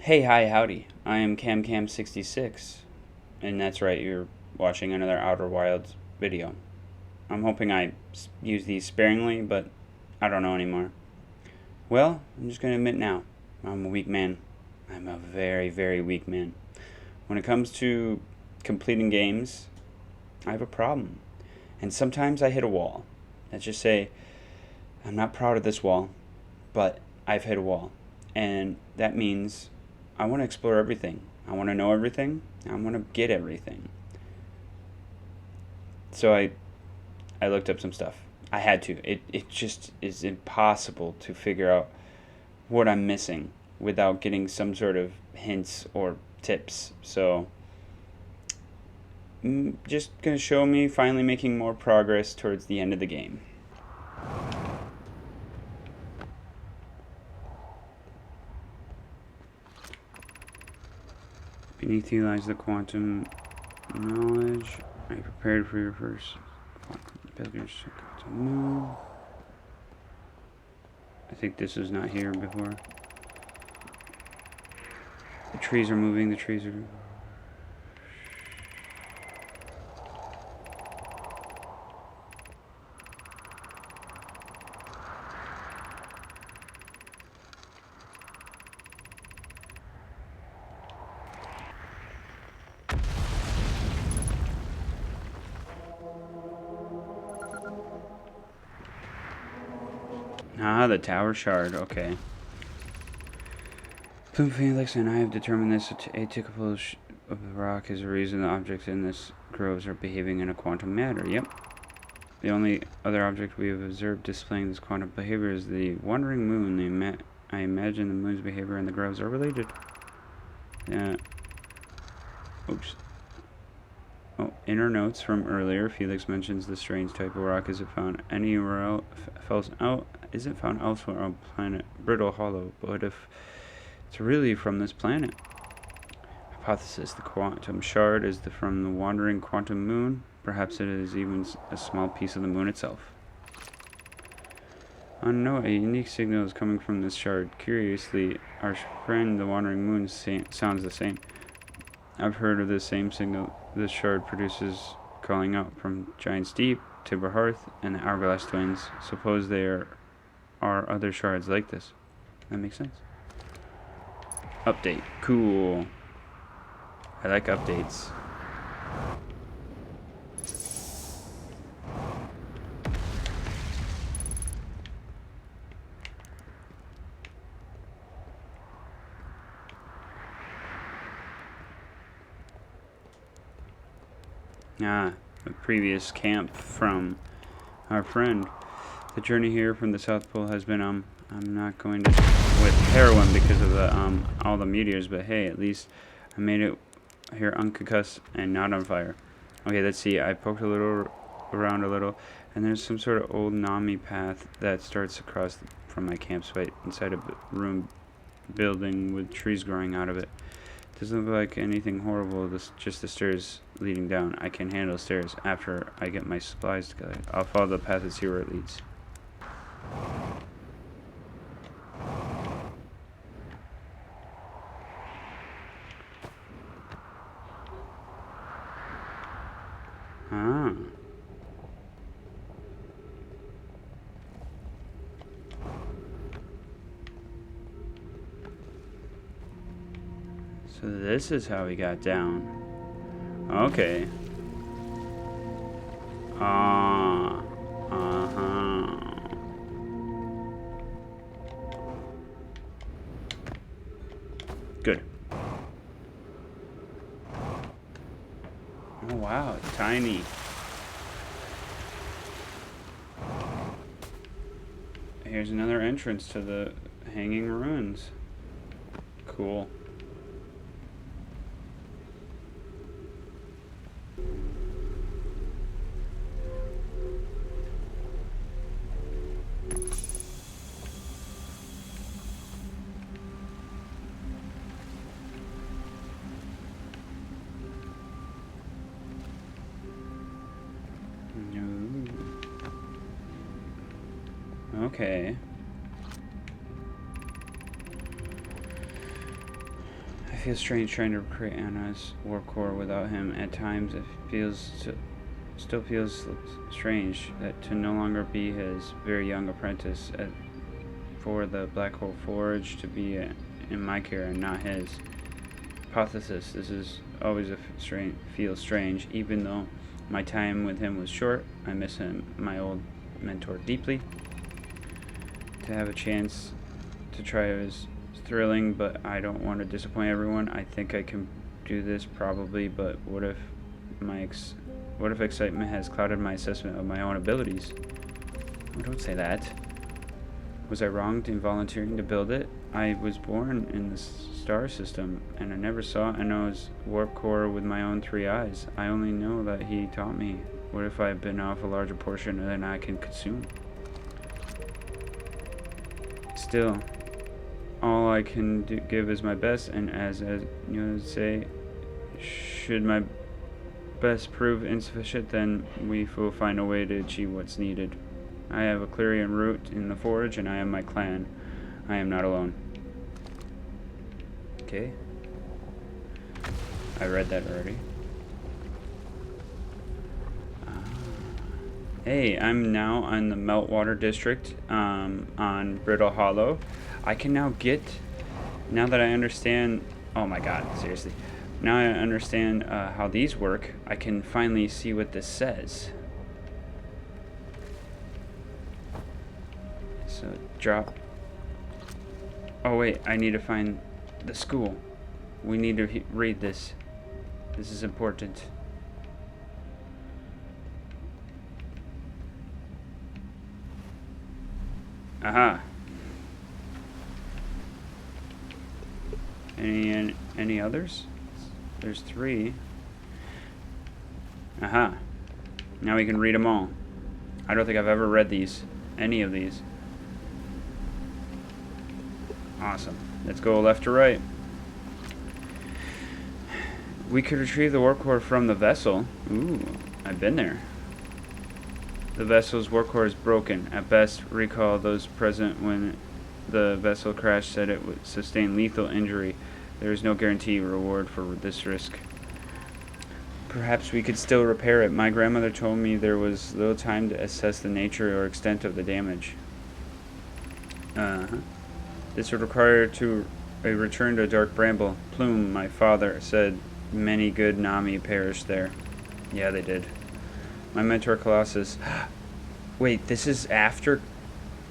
Hey, hi, howdy. I am CamCam66, and that's right, you're watching another Outer Wilds video. I'm hoping I use these sparingly, but I don't know anymore. Well, I'm just gonna admit now, I'm a weak man. I'm a very, very weak man. When it comes to completing games, I have a problem. And sometimes I hit a wall. Let's just say, I'm not proud of this wall, but I've hit a wall. And that means I want to explore everything. I want to know everything. I want to get everything. So I looked up some stuff. I had to. It just is impossible to figure out what I'm missing without getting some sort of hints or tips. So just going to show me finally making more progress towards the end of the game. Beneath you lies the quantum knowledge. Are you prepared for your first quantum builders to move? I think this was not here before. The trees are moving, the trees are... Ah, the tower shard, okay. Plume Felix and I have determined this atypical of the rock is the reason the objects in this groves are behaving in a quantum manner. Yep. The only other object we have observed displaying this quantum behavior is the wandering moon. I imagine the moon's behavior and the groves are related. Yeah. Oops. Oh, inner notes from earlier. Felix mentions the strange type of rock isn't found anywhere else. Isn't found elsewhere on planet Brittle Hollow, but if it's really from this planet. Hypothesis: the quantum shard is from the wandering quantum moon. Perhaps it is even a small piece of the moon itself. A unique signal is coming from this shard. Curiously, our friend the wandering moon sounds the same. I've heard of this same signal this shard produces calling out from Giant's Deep, Timber Hearth, and the Hourglass Twins. Suppose there are other shards like this. That makes sense. Update. Cool. I like updates. Ah, a previous camp from our friend. The journey here from the South Pole has been, I'm not going to with heroin because of the, all the meteors, but hey, at least I made it here unconcussed and not on fire. Okay, let's see, I poked around a little, and there's some sort of old Nami path that starts across from my campsite inside a room building with trees growing out of it. Doesn't look like anything horrible, just the stairs leading down. I can handle stairs after I get my supplies together. I'll follow the path and see where it leads. Ah. So this is how we got down. Okay. Uh-huh. Good. Oh wow, it's tiny. Here's another entrance to the Hanging Ruins. Cool. Okay. feel strange trying to recreate Anna's warp core without him. At times, it still feels strange that to no longer be his very young apprentice, for the Black Hole Forge to be in my care and not his. Hypothesis. This is always feels strange, even though my time with him was short. I miss him, my old mentor, deeply. To have a chance to try is thrilling, but I don't want to disappoint everyone. I think I can do this probably, but what if excitement has clouded my assessment of my own abilities? Oh, don't say that. Was I wronged in volunteering to build it? I was born in the star system, and I never saw Enno's warp core with my own 3 eyes. I only know that he taught me. What if I've been off a larger portion than I can consume? Still, all I can give is my best, and as you say, should my best prove insufficient, then we will find a way to achieve what's needed. I have a Clarion root in the forge, and I am my clan. I am not alone. Okay. I read that already. Hey, I'm now on the Meltwater District on Brittle Hollow. I can now now that I understand, oh my god, seriously. Now I understand how these work, I can finally see what this says. So, drop. Oh wait, I need to find the school. We need to read this. This is important. Aha. Any others? There's 3. Aha. Now we can read them all. I don't think I've ever read any of these. Awesome. Let's go left to right. We could retrieve the warp core from the vessel. Ooh, I've been there. The vessel's warp core is broken. At best, recall those present when the vessel crashed said it would sustain lethal injury. There is no guarantee reward for this risk. Perhaps we could still repair it. My grandmother told me there was little time to assess the nature or extent of the damage. This would require a return to Dark Bramble. Plume, my father, said many good Nami perished there. Yeah, they did. My mentor Colossus. Wait, this is after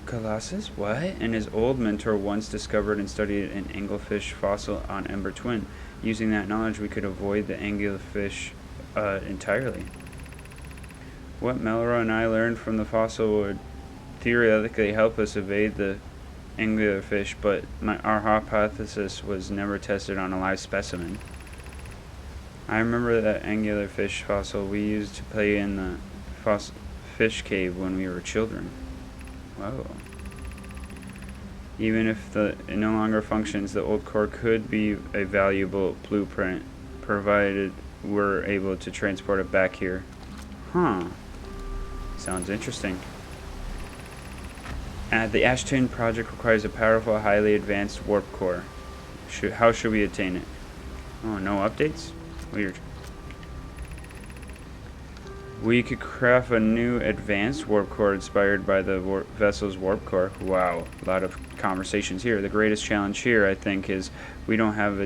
Colossus? What? And his old mentor once discovered and studied an anglerfish fossil on Ember Twin. Using that knowledge, we could avoid the anglerfish entirely. What Melora and I learned from the fossil would theoretically help us evade the anglerfish, but our hypothesis was never tested on a live specimen. I remember that anglerfish fossil we used to play in the fish cave when we were children. Whoa. Even if it no longer functions, the old core could be a valuable blueprint, provided we're able to transport it back here. Huh. Sounds interesting. The Ashton project requires a powerful, highly advanced warp core. How should we attain it? Oh, no updates? Weird. We could craft a new advanced warp core inspired by the vessel's warp core. Wow, a lot of conversations here. The greatest challenge here, I think, is we don't have the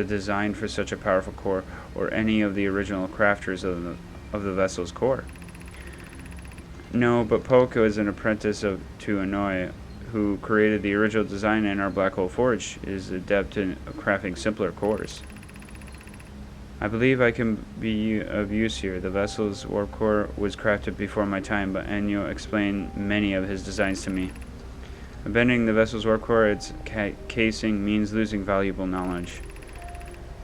design for such a powerful core or any of the original crafters of the vessel's core. No, but Poco is an apprentice to Anoi, who created the original design, and our Black Hole Forge is adept in crafting simpler cores. I believe I can be of use here. The vessel's warp core was crafted before my time, but Ennio explained many of his designs to me. Abandoning the vessel's warp core, its casing, means losing valuable knowledge.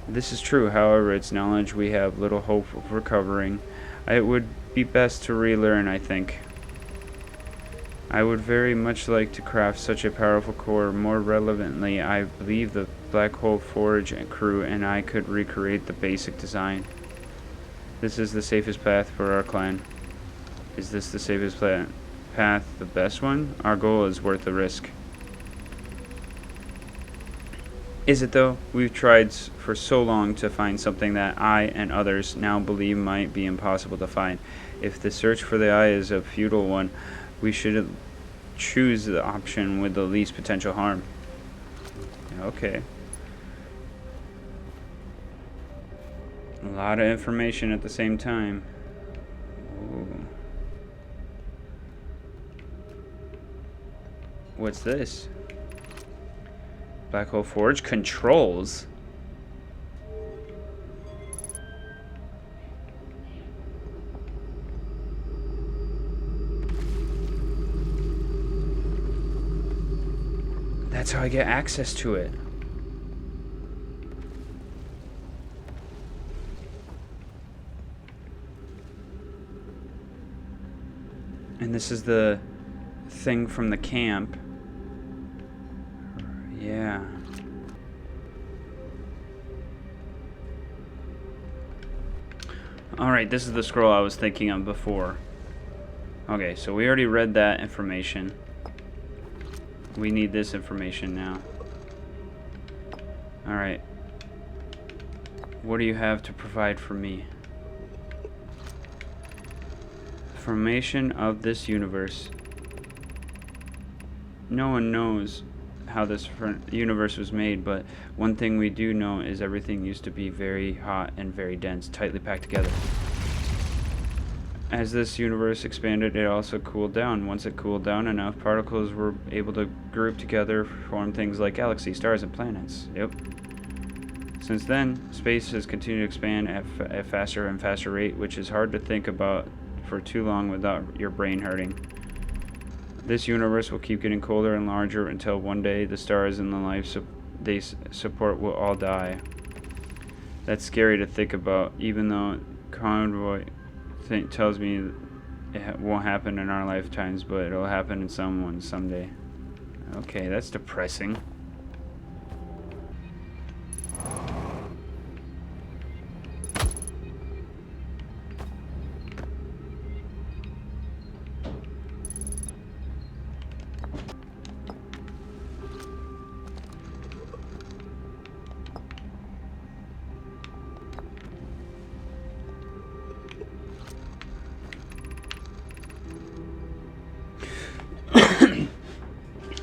This is true, however, its knowledge we have little hope of recovering. It would be best to relearn, I think. I would very much like to craft such a powerful core. More relevantly, I believe the Black Hole Forge and crew and I could recreate the basic design. This is the safest path for our clan. Is this the safest path, the best one? Our goal is worth the risk. Is it though? We've tried for so long to find something that I and others now believe might be impossible to find. If the search for the eye is a futile one, we should choose the option with the least potential harm. Okay. A lot of information at the same time. Ooh. What's this? Black Hole Forge controls. That's how I get access to it. And this is the thing from the camp. Yeah. Alright, this is the scroll I was thinking of before. Okay, so we already read that information. We need this information now. Alright. What do you have to provide for me? Formation of this universe. No one knows how this universe was made, but one thing we do know is everything used to be very hot and very dense, tightly packed together. As this universe expanded, it also cooled down. Once it cooled down enough, particles were able to group together, form things like galaxies, stars, and planets. Yep. Since then, space has continued to expand at a faster and faster rate, which is hard to think about for too long without your brain hurting. This universe will keep getting colder and larger until one day the stars and the life they support will all die. That's scary to think about, even though Convoy tells me it won't happen in our lifetimes, but it'll happen in someone someday. Okay, that's depressing.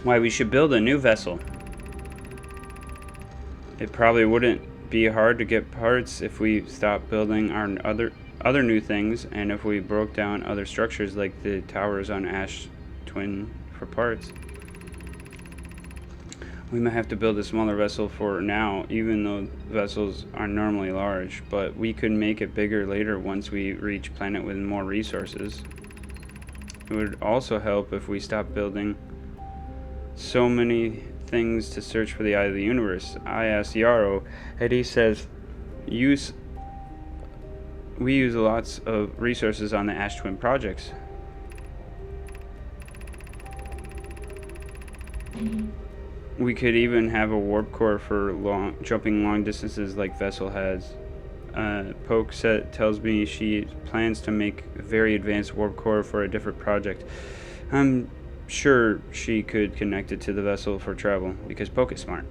Why we should build a new vessel. It probably wouldn't be hard to get parts if we stopped building our other new things, and if we broke down other structures like the towers on Ash Twin for parts. We might have to build a smaller vessel for now, even though vessels are normally large, but we could make it bigger later once we reach a planet with more resources. It would also help if we stopped building so many things to search for the eye of the universe. I asked Yarrow, and he says we use lots of resources on the Ash Twin projects. We could even have a warp core for jumping long distances like Vessel has. Poke tells me she plans to make a very advanced warp core for a different project. I'm sure she could connect it to the vessel for travel, because Poke is smart.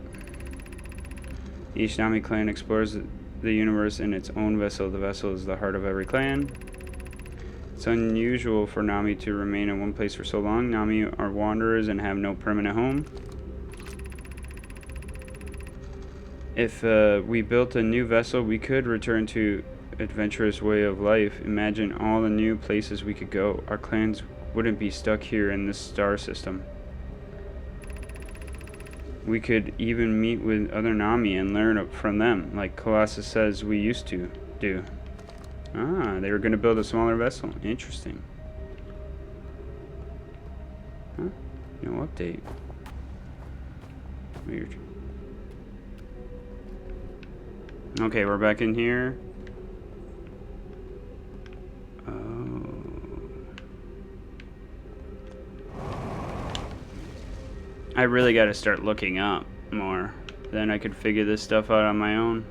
Each Nami clan explores the universe in its own vessel. The vessel is the heart of every clan. It's unusual for Nami to remain in one place for so long. Nami are wanderers and have no permanent home. If we built a new vessel, we could return to adventurous way of life. Imagine all the new places we could go. Our clans wouldn't be stuck here in this star system. We could even meet with other Nami and learn from them, like Colossus says we used to do. Ah, they were going to build a smaller vessel. Interesting. Huh? No update. Weird. Okay, we're back in here. Oh. I really got to start looking up more. Then I could figure this stuff out on my own.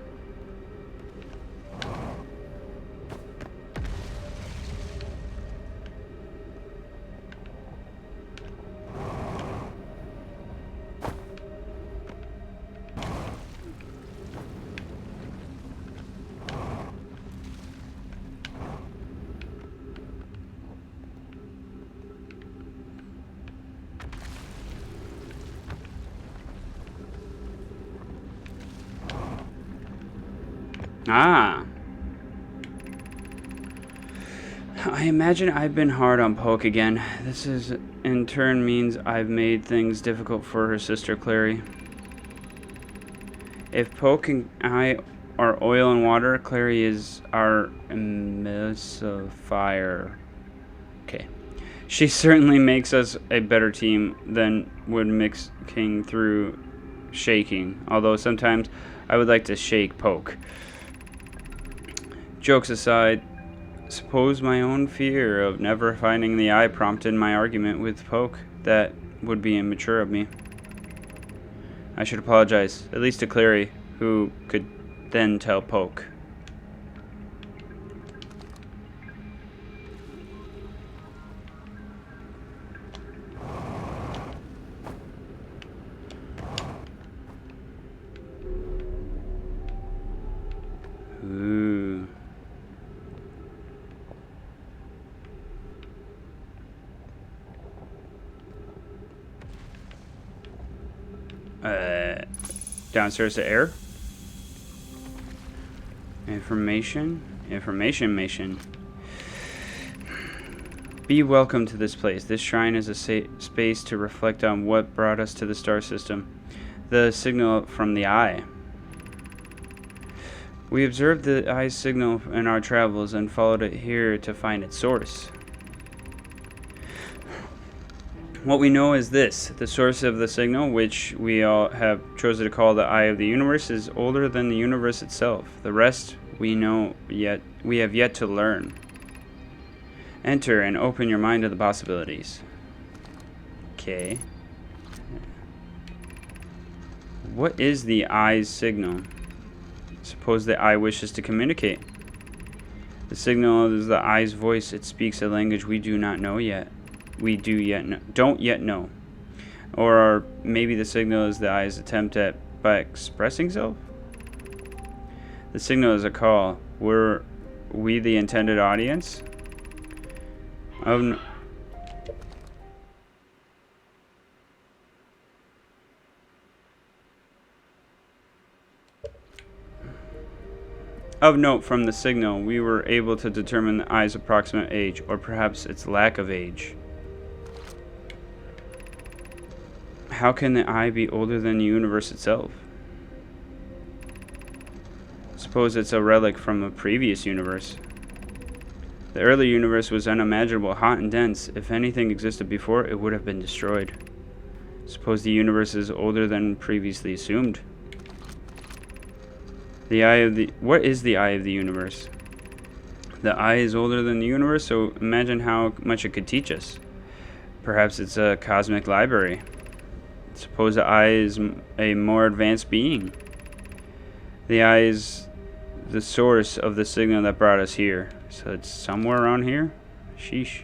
Ah. I imagine I've been hard on Poke again. This is, in turn, means I've made things difficult for her sister Clary. If Poke and I are oil and water, Clary is our emulsifier. Okay. She certainly makes us a better team than would mixing through shaking, although sometimes I would like to shake Poke. Jokes aside, suppose my own fear of never finding the eye prompted my argument with Poke. That would be immature of me. I should apologize, at least to Clary, who could then tell Poke. Ooh. Downstairs to air. Information. Information. Be welcome to this place. This shrine is a space to reflect on what brought us to the star system. The signal from the eye. We observed the eye's signal in our travels and followed it here to find its source. What we know is this: the source of the signal, which we all have chosen to call the eye of the universe, is older than the universe itself. The rest we have yet to learn. Enter and open your mind to the possibilities. Okay. What is the eye's signal? Suppose the eye wishes to communicate. The signal is the eye's voice. It speaks a language we do not know yet. Don't yet know. Or maybe the signal is the eye's attempt by expressing self? The signal is a call. Were we the intended audience? Of note, from the signal, we were able to determine the eye's approximate age, or perhaps its lack of age. How can the eye be older than the universe itself? Suppose it's a relic from a previous universe. The early universe was unimaginable, hot and dense. If anything existed before, it would have been destroyed. Suppose the universe is older than previously assumed. What is the eye of the universe? The eye is older than the universe, so imagine how much it could teach us. Perhaps it's a cosmic library. Suppose the eye is a more advanced being. The eye is the source of the signal that brought us here. So it's somewhere around here? Sheesh.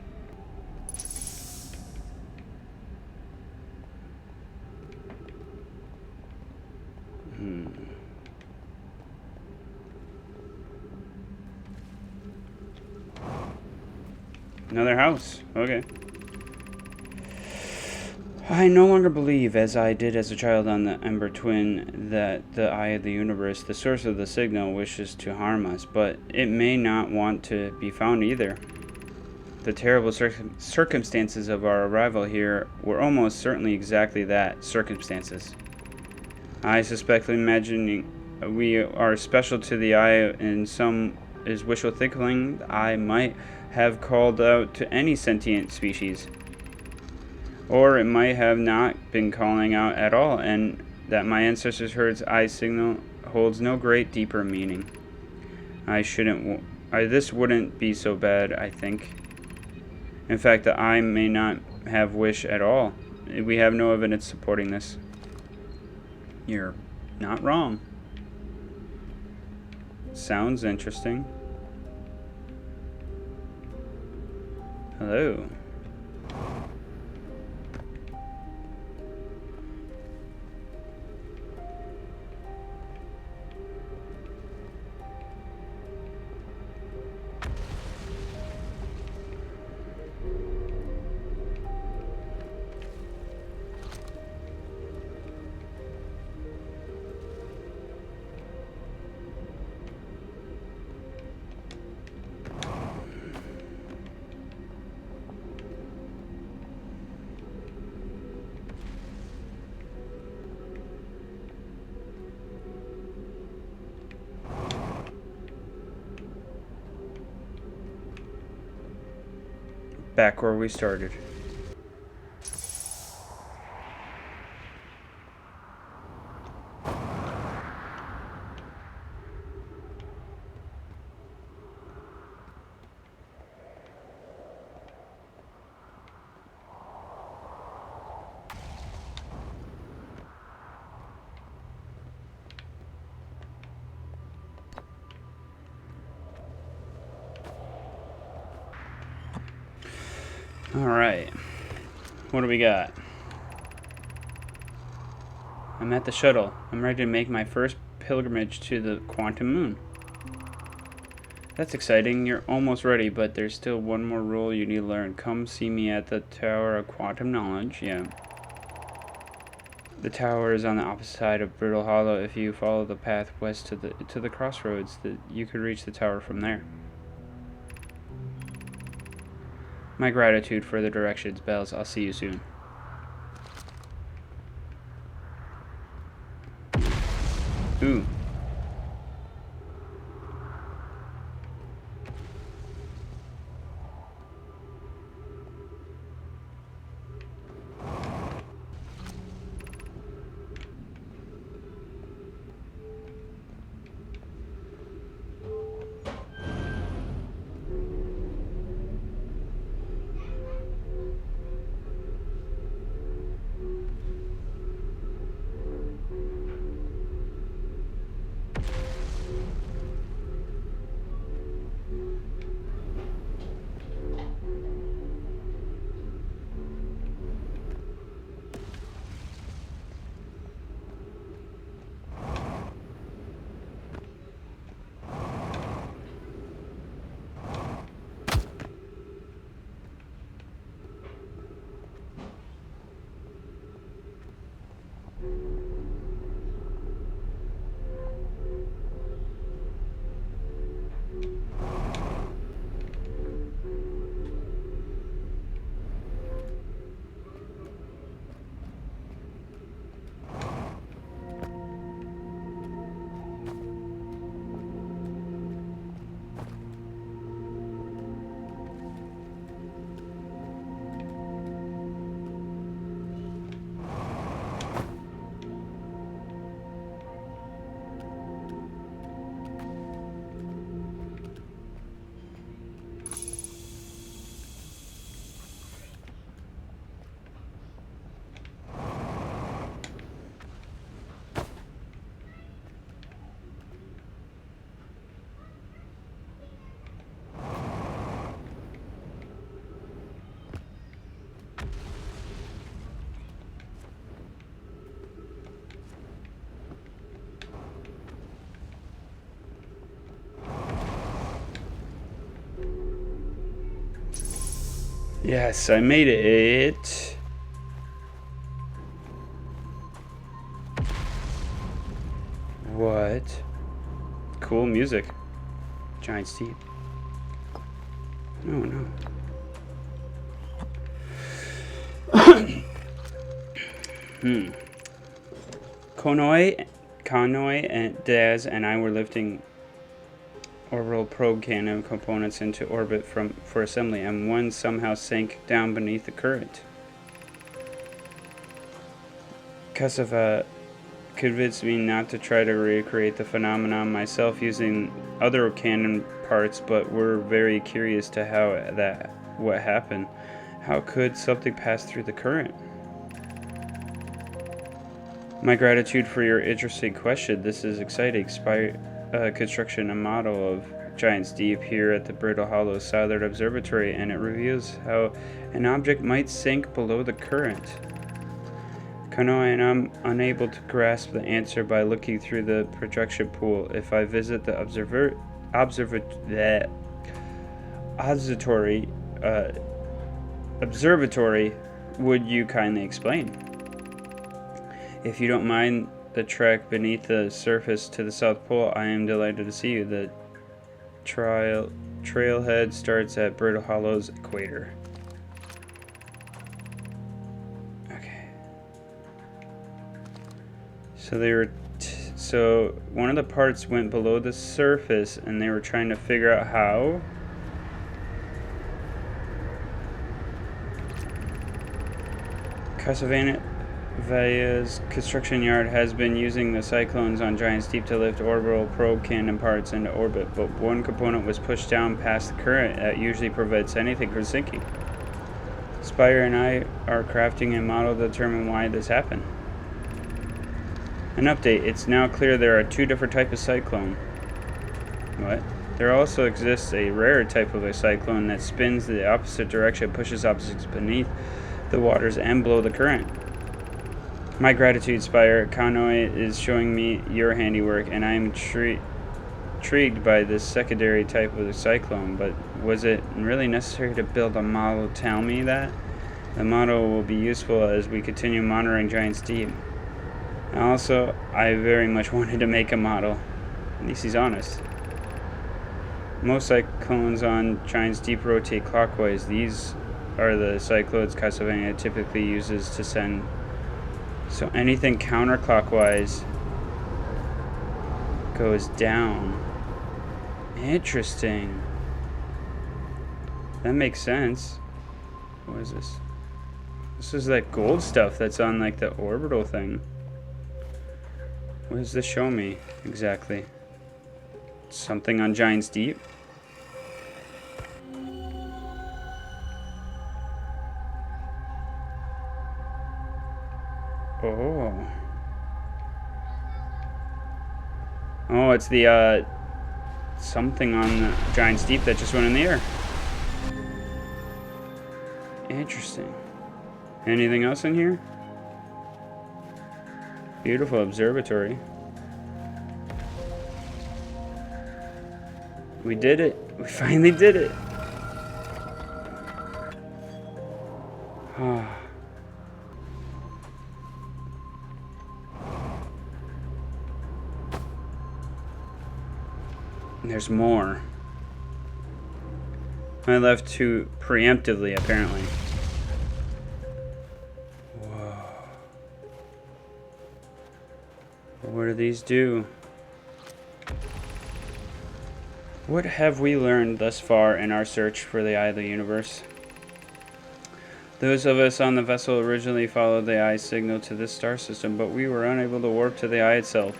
Another house. Okay. I no longer believe, as I did as a child on the Ember Twin, that the eye of the universe, the source of the signal, wishes to harm us, but it may not want to be found either. The terrible circumstances of our arrival here were almost certainly exactly that, circumstances. I suspect imagining we are special to the eye and some is wishful thinking. I might have called out to any sentient species. Or it might have not been calling out at all, and that my ancestors heard its eye signal holds no great deeper meaning. This wouldn't be so bad, I think. In fact, the eye may not have wish at all. We have no evidence supporting this. You're not wrong. Sounds interesting. Hello. back where we started. Alright. What do we got? I'm at the shuttle. I'm ready to make my first pilgrimage to the quantum moon. That's exciting. You're almost ready, but there's still one more rule you need to learn. Come see me at the Tower of Quantum Knowledge. Yeah. The tower is on the opposite side of Brittle Hollow. If you follow the path west to the crossroads, you could reach the tower from there. My gratitude for the directions, Bells. I'll see you soon. Ooh. Yes, I made it. What? Cool music. Giant Steve. Oh no. Connoy and Daz and I were lifting orbital probe cannon components into orbit for assembly, and one somehow sank down beneath the current. Kasava convinced me not to try to recreate the phenomenon myself using other cannon parts, but we're very curious to what happened. How could something pass through the current? My gratitude for your interesting question. This is exciting. Construction a model of Giant Steve here at the Brittle Hollow Southern Observatory, and it reveals how an object might sink below the current. Kanoa and I'm unable to grasp the answer by looking through the projection pool. If I visit the observatory, would you kindly explain? If you don't mind the trek beneath the surface to the South Pole, I am delighted to see you. The trailhead starts at Brittle Hollow's equator. Okay. So they were so one of the parts went below the surface, and they were trying to figure out how. Casavania's construction yard has been using the cyclones on Giant's Deep to lift orbital probe cannon parts into orbit, but one component was pushed down past the current that usually prevents anything from sinking. Spire and I are crafting a model to determine why this happened. An update. It's now clear there are two different types of cyclone. What? There also exists a rare type of a cyclone that spins the opposite direction, pushes objects beneath the waters, and below the current. My gratitude, Spire. Kanoi is showing me your handiwork, and I am intrigued by this secondary type of cyclone, but was it really necessary to build a model to tell me that? The model will be useful as we continue monitoring Giant's Deep. Also, I very much wanted to make a model. At least he's honest. Most cyclones on Giant's Deep rotate clockwise. These are the cyclones Castlevania typically uses to send. So anything counterclockwise goes down. Interesting. That makes sense. What is this? This is that gold stuff that's on like the orbital thing. What does this show me exactly? Something on Giant's Deep? Oh. Oh, it's the something on the Giant's Deep that just went in the air. Interesting. Anything else in here? Beautiful observatory. We did it. We finally did it. And there's more. I left too preemptively, apparently. Whoa. What do these do? What have we learned thus far in our search for the Eye of the Universe? Those of us on the vessel originally followed the eye signal to this star system, but we were unable to warp to the eye itself.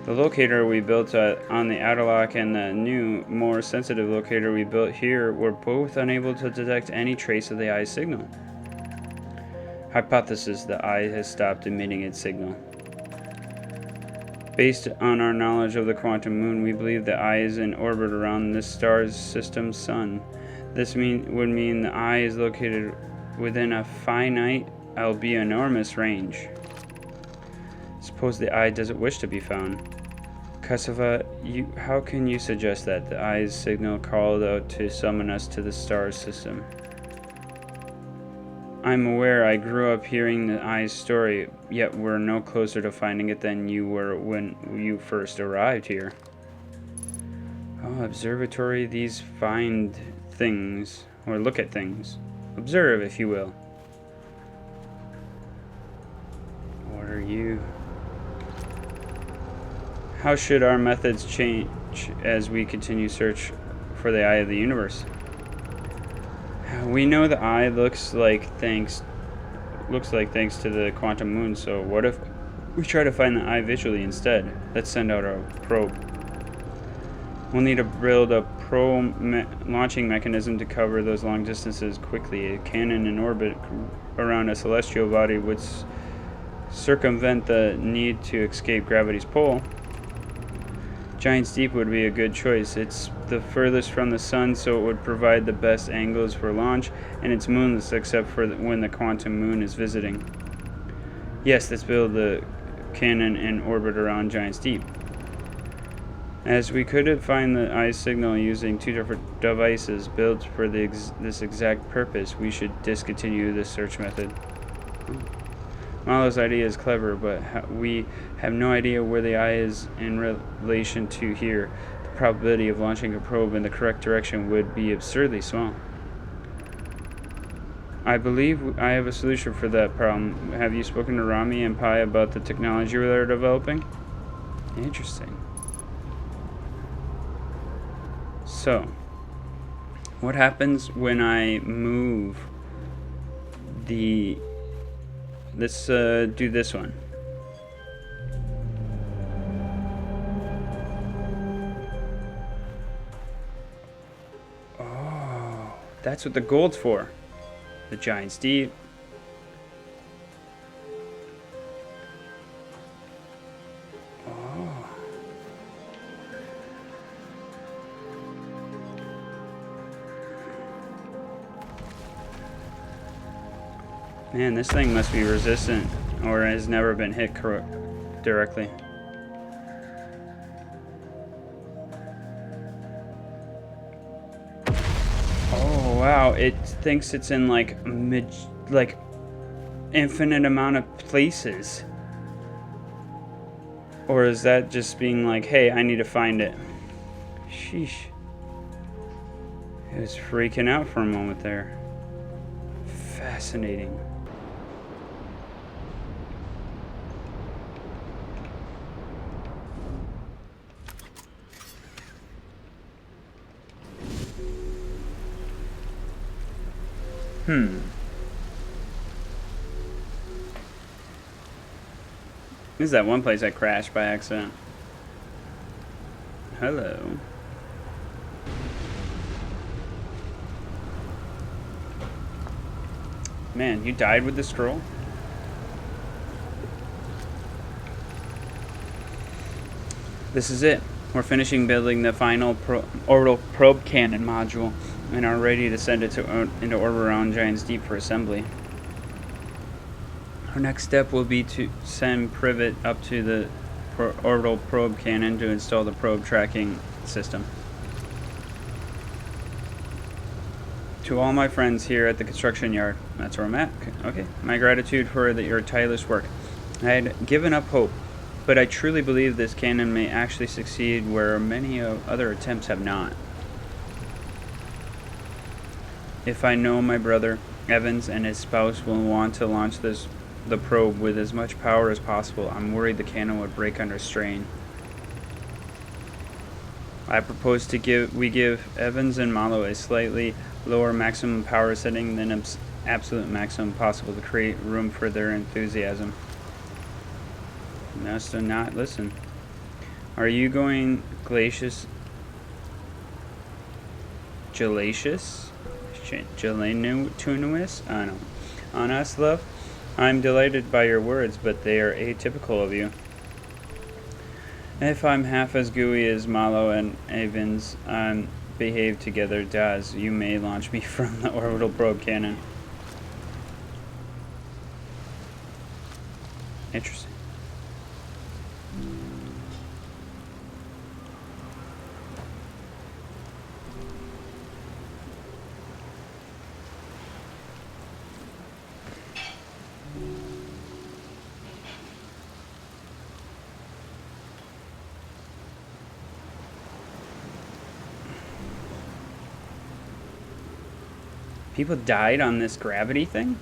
The locator we built on the Adelak and the new, more sensitive locator we built here were both unable to detect any trace of the eye's signal. Hypothesis: the eye has stopped emitting its signal. Based on our knowledge of the quantum moon, we believe the eye is in orbit around this star system's sun. This would mean the eye is located within a finite, albeit enormous, range. Suppose the eye doesn't wish to be found. Kasava, how can you suggest that the eye's signal called out to summon us to the star system? I'm aware I grew up hearing the eye's story, yet we're no closer to finding it than you were when you first arrived here. Oh, observatory, these find things, or look at things. Observe, if you will. What are you? How should our methods change as we continue search for the Eye of the Universe? We know the eye looks like thanks to the quantum moon, so what if we try to find the eye visually instead? Let's send out our probe. We'll need to build a launching mechanism to cover those long distances quickly. A cannon in orbit around a celestial body would circumvent the need to escape gravity's pull. Giant's Deep would be a good choice. It's the furthest from the sun, so it would provide the best angles for launch, and it's moonless except for when the quantum moon is visiting. Yes, let's build the cannon in orbit around Giant's Deep. As we couldn't find the eye signal using two different devices built for this exact purpose, we should discontinue this search method. Malo's idea is clever, but we have no idea where the eye is in relation to here. The probability of launching a probe in the correct direction would be absurdly small. I believe I have a solution for that problem. Have you spoken to Rami and Pai about the technology they're developing? Interesting. So, what happens when I move the Let's do this one. Oh, that's what the gold's for. The Giant's Deep. Oh. Man, this thing must be resistant or has never been hit directly. Oh wow, it thinks it's in like infinite amount of places. Or is that just being like, hey, I need to find it? Sheesh. It was freaking out for a moment there. Fascinating. This is that one place I crashed by accident. Hello. Man, you died with the scroll? This is it. We're finishing building the final orbital probe cannon module and are ready to send it into orbit around Giant's Deep for assembly. Our next step will be to send Privet up to the orbital probe cannon to install the probe tracking system. To all my friends here at the construction yard, that's where I'm at. Okay, my gratitude for your tireless work. I had given up hope, but I truly believe this cannon may actually succeed where many other attempts have not. If I know my brother Evans and his spouse will want to launch the probe with as much power as possible, I'm worried the cannon would break under strain. I propose to give Evans and Malo a slightly lower maximum power setting than absolute maximum possible to create room for their enthusiasm. Must not listen. Are you going glacious? Gelacious? Gelanuous? I don't know. On us, love? I'm delighted by your words, but they are atypical of you. If I'm half as gooey as Malo and Evans behave together, Daz, you may launch me from the orbital probe cannon. Interesting. People died on this gravity thing?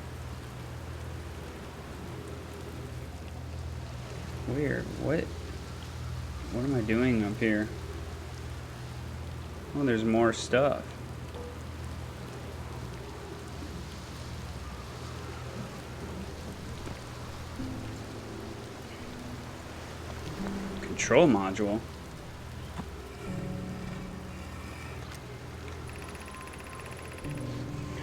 Weird. What am I doing up here? Oh, there's more stuff. Control module.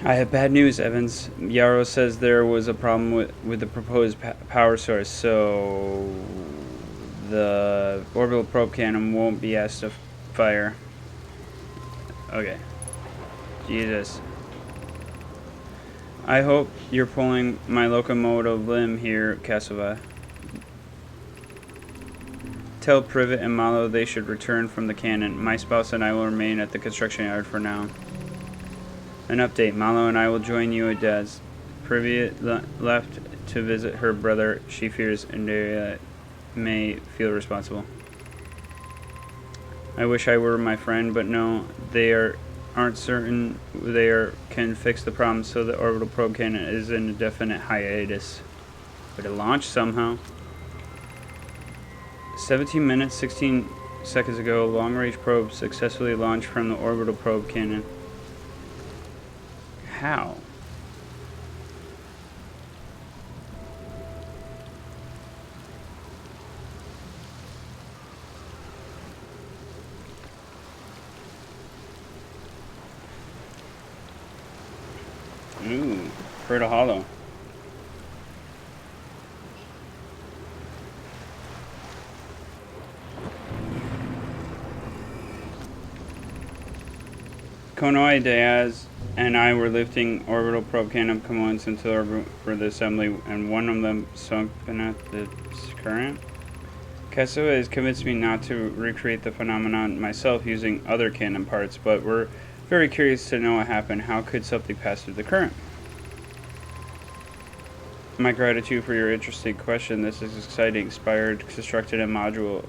I have bad news, Evans. Yarrow says there was a problem with the proposed power source, so the orbital probe cannon won't be asked to fire. Okay. Jesus. I hope you're pulling my locomotive limb here, Kasova. Tell Privet and Malo they should return from the cannon. My spouse and I will remain at the construction yard for now. An update. Malo and I will join you at Daz. Privet left to visit her brother. She fears Andrea may feel responsible. I wish I were my friend, but no, they aren't certain can fix the problem, so the orbital probe cannon is in a definite hiatus. But it launched somehow. 17 minutes, 16 seconds ago, long-range probe successfully launched from the orbital probe cannon. How? Fertile Hollow. Konoi, Diaz, and I were lifting orbital probe cannon components into orbit for the assembly, and one of them sunk beneath the current. Kazuha has convinced me not to recreate the phenomenon myself using other cannon parts, but we're very curious to know what happened. How could something pass through the current? My gratitude for your interesting question. This is exciting. Inspired, constructed a model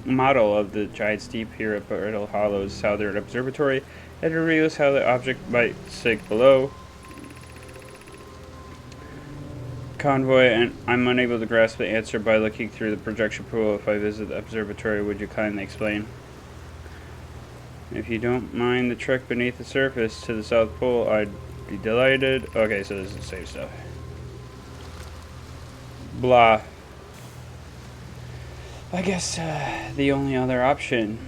of the giant steep here at Fertile Hollow's southern observatory, and it reveals how the object might sink below. Convoy, and I'm unable to grasp the answer by looking through the projection pool. If I visit the observatory, would you kindly explain? If you don't mind the trek beneath the surface to the South Pole, I'd be delighted. Okay, so this is the same stuff. Blah. I guess the only other option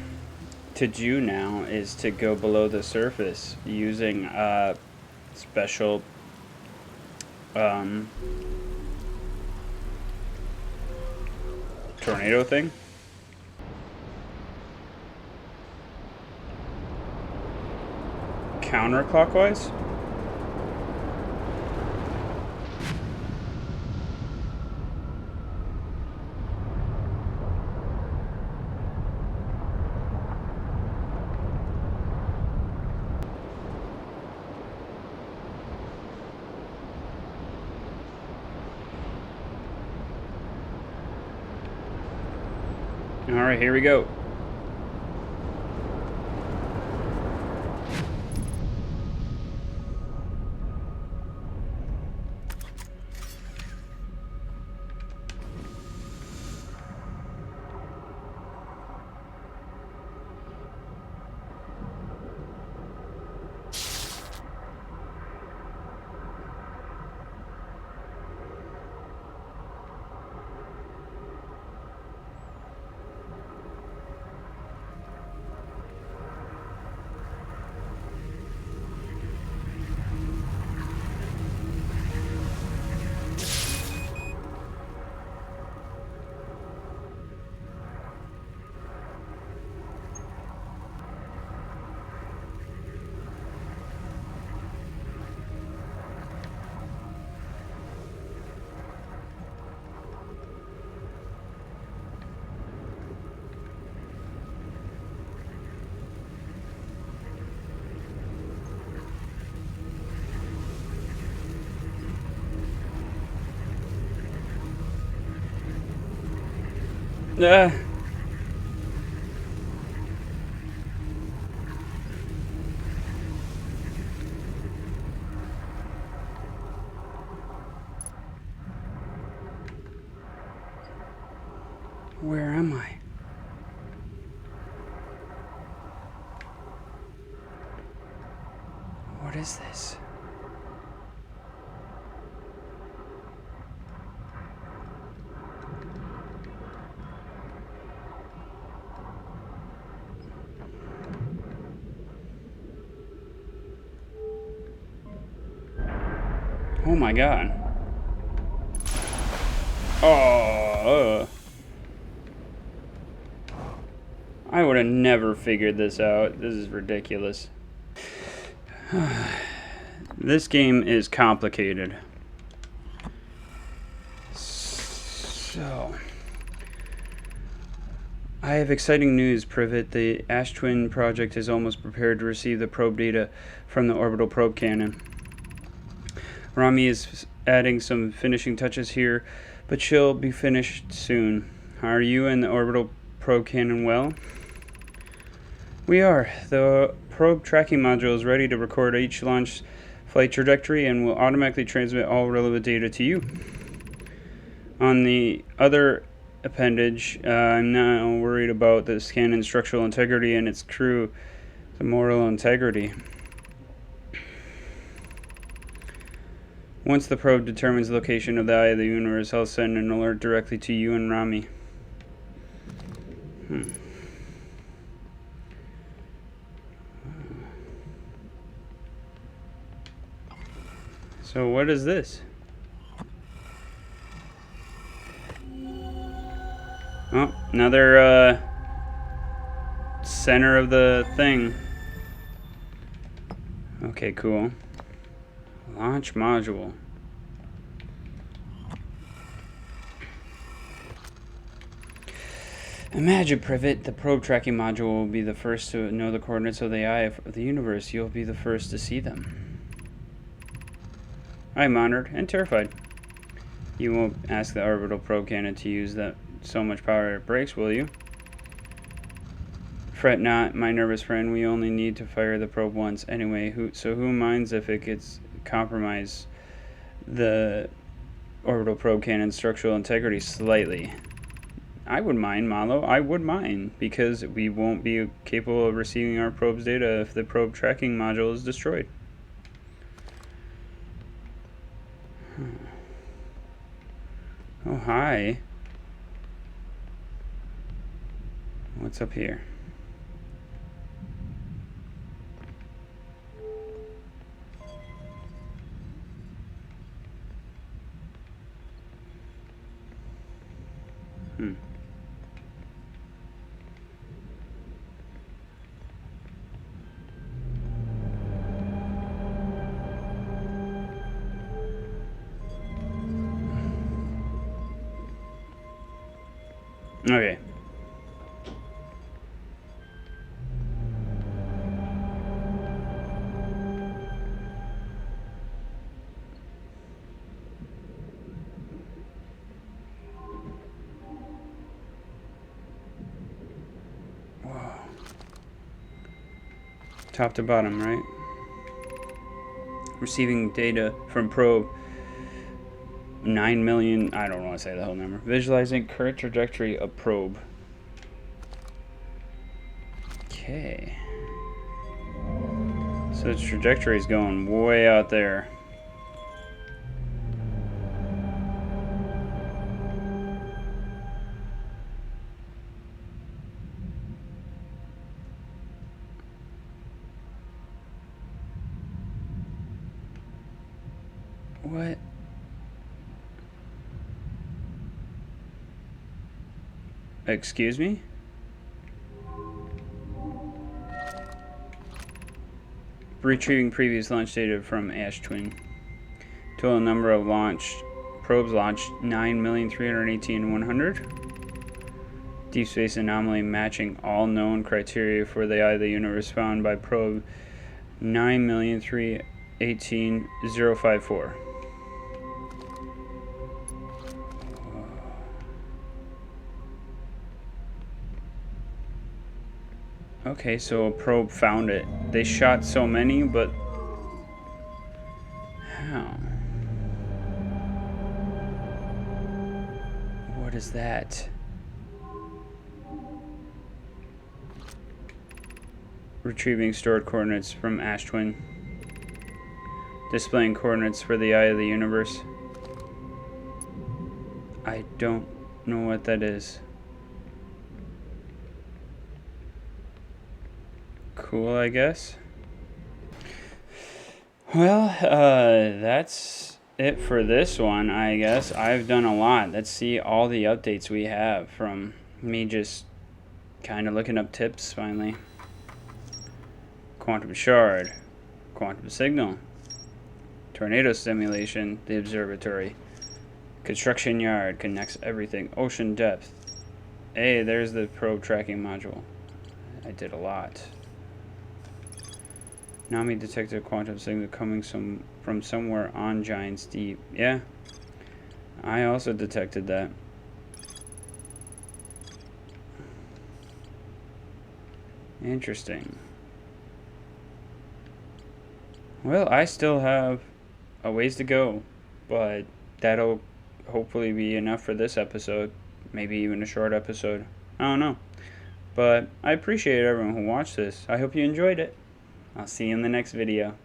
to do now is to go below the surface using a special tornado thing. Counterclockwise? Alright, here we go. Where am I? What is this? Oh my god. Oh. I would have never figured this out. This is ridiculous. This game is complicated. So, I have exciting news, Privet. The Ash Twin project is almost prepared to receive the probe data from the orbital probe cannon. Rami is adding some finishing touches here, but she'll be finished soon. Are you and the orbital probe cannon well? We are. The probe tracking module is ready to record each launch flight trajectory and will automatically transmit all relevant data to you. On the other appendage, I'm now worried about this cannon's structural integrity and its crew, the moral integrity. Once the probe determines the location of the eye of the universe, I'll send an alert directly to you and Rami. So what is this? Oh, another center of the thing. Okay, cool. Launch module. Imagine, Privet, the probe tracking module will be the first to know the coordinates of the eye of the universe. You'll be the first to see them. I'm honored and terrified. You won't ask the orbital probe cannon to use that so much power it breaks, will you? Fret not, my nervous friend. We only need to fire the probe once anyway. Who minds if it gets compromised the orbital probe cannon's structural integrity slightly? I would mind, Malo. I would mind, because we won't be capable of receiving our probe's data if the probe tracking module is destroyed. Oh, hi. What's up here? Okay. Whoa. Top to bottom, right? Receiving data from probe 9 million. I don't want to say the whole number. Visualizing current trajectory of probe. Okay. So its trajectory is going way out there. What? Excuse me? Retrieving previous launch data from Ash Twin. Total number of probes launched 9,318,100. Deep space anomaly matching all known criteria for the eye of the universe found by probe 9,318,054. Okay, so a probe found it. They shot so many, but how? What is that? Retrieving stored coordinates from Ash Twin. Displaying coordinates for the eye of the universe. I don't know what that is. Cool, I guess. Well, that's it for this one, I guess. I've done a lot. Let's see all the updates we have from me just kind of looking up tips finally. Quantum shard, quantum signal, tornado simulation, the observatory, construction yard connects everything, ocean depth. Hey, there's the probe tracking module. I did a lot. Nami detected a quantum signal coming from somewhere on Giant's Deep. Yeah, I also detected that. Interesting. Well, I still have a ways to go, but that'll hopefully be enough for this episode. Maybe even a short episode. I don't know. But I appreciate everyone who watched this. I hope you enjoyed it. I'll see you in the next video.